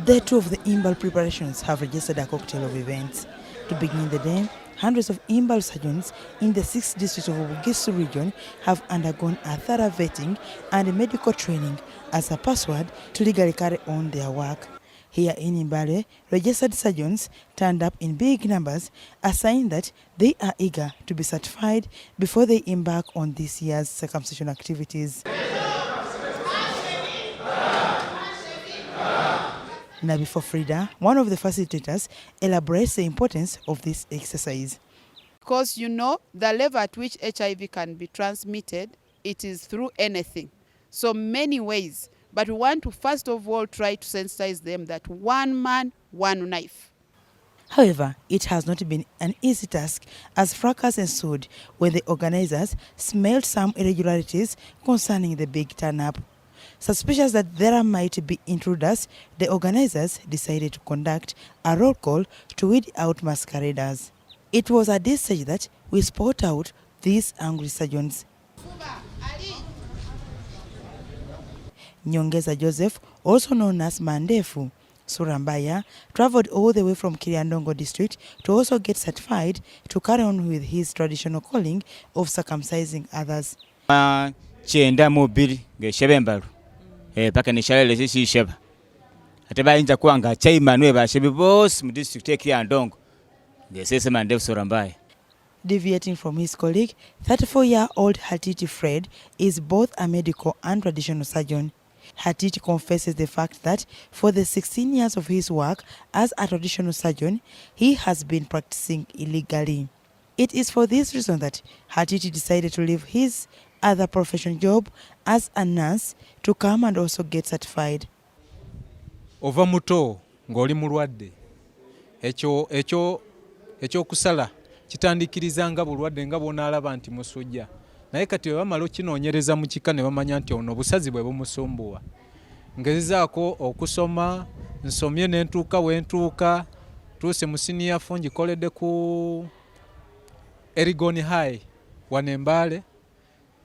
The two of the Imbalu preparations have registered a cocktail of events. To begin the day, hundreds of Imbalu surgeons in the 6th district of Bagisu region have undergone a thorough vetting and medical training as a password to legally carry on their work. Here in Imbalu, registered surgeons turned up in big numbers, a sign that they are eager to be certified before they embark on this year's circumcision activities. Nabi Frida, one of the facilitators, elaborates the importance of this exercise. Because you know the level at which HIV can be transmitted, it is through anything. So many ways. But we want to first of all try to sensitize them that one man, one knife. However, it has not been an easy task as fracas ensued when the organizers smelled some irregularities concerning the big turn-up. Suspicious that there might be intruders, the organizers decided to conduct a roll call to weed out masqueraders. It was at this stage that we spot out these angry surgeons. Nyongeza Joseph, also known as Mandefu Surambaya, traveled all the way from Kiriandongo district to also get certified to carry on with his traditional calling of circumcising others. Chenda mobili ngeshebe Imbalu paka nishalele sisi sheba ataba inja kwanga chairman we bashebe boss mu district ya Kiriandongo ngesese Mandefu Surambaya. Deviating from his colleague, 34-year-old Hatiti Fred is both a medical and traditional surgeon. Hatiti confesses the fact that for the 16 years of his work as a traditional surgeon, he has been practicing illegally. It is for this reason that Hatiti decided to leave his other professional job as a nurse to come and also get certified. Ova muto ng'oli mulwadde ekyo kusala kitandikiriza nga bulwadde nga bw'onaalaba nti musujja naye kati bwe bamala okinoonyereza mu kika ne bamanya nti ono obusazi bwe bumusumbuwa. Ngezezaako okusoma, nsomye n'entuuka wentuuka, tuuse mu senior fu ngikoledde ku Erigoni High wano e Mbale,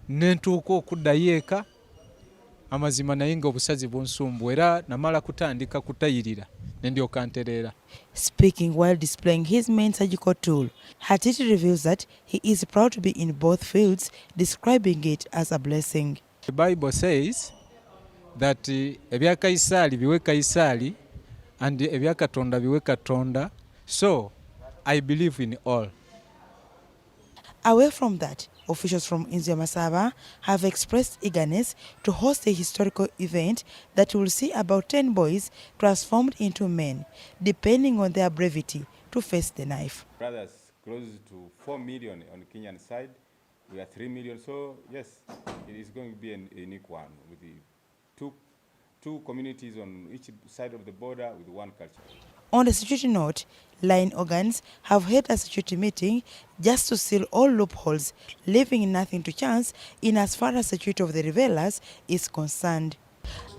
n'entuuka okuddayo eka amazima naye nga obusazi bunsumbuwa era namala kutandika kutayirira ne ndyoka ntereera. Speaking while displaying his main surgical tool, Hatiti reveals that he is proud to be in both fields, describing it as a blessing. The Bible says that ebya Kaisali biwe Kaisali and ebya Katonda biwe Katonda. So I believe in all. Away from that, officials from Nziamasaba have expressed eagerness to host a historical event that will see about 10 boys transformed into men, depending on their brevity, to face the knife. Brothers close to 4 million on the Kenyan side. We are 3 million, so yes, it is going to be a unique one with the two communities on each side of the border with one culture. On the security note, line organs have held a security meeting just to seal all loopholes, leaving nothing to chance in as far as security of the revelers is concerned.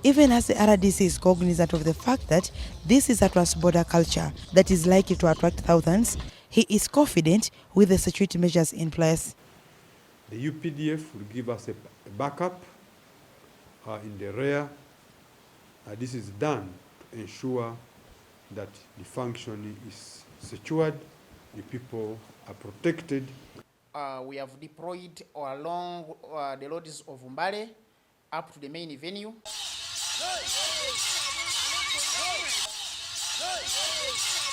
Even as the RDC is cognizant of the fact that this is a trans-border culture that is likely to attract thousands, he is confident with the security measures in place. The UPDF will give us a backup in the rear. This is done to ensure that the function is secured, the people are protected. We have deployed along the roads of Mbale up to the main venue.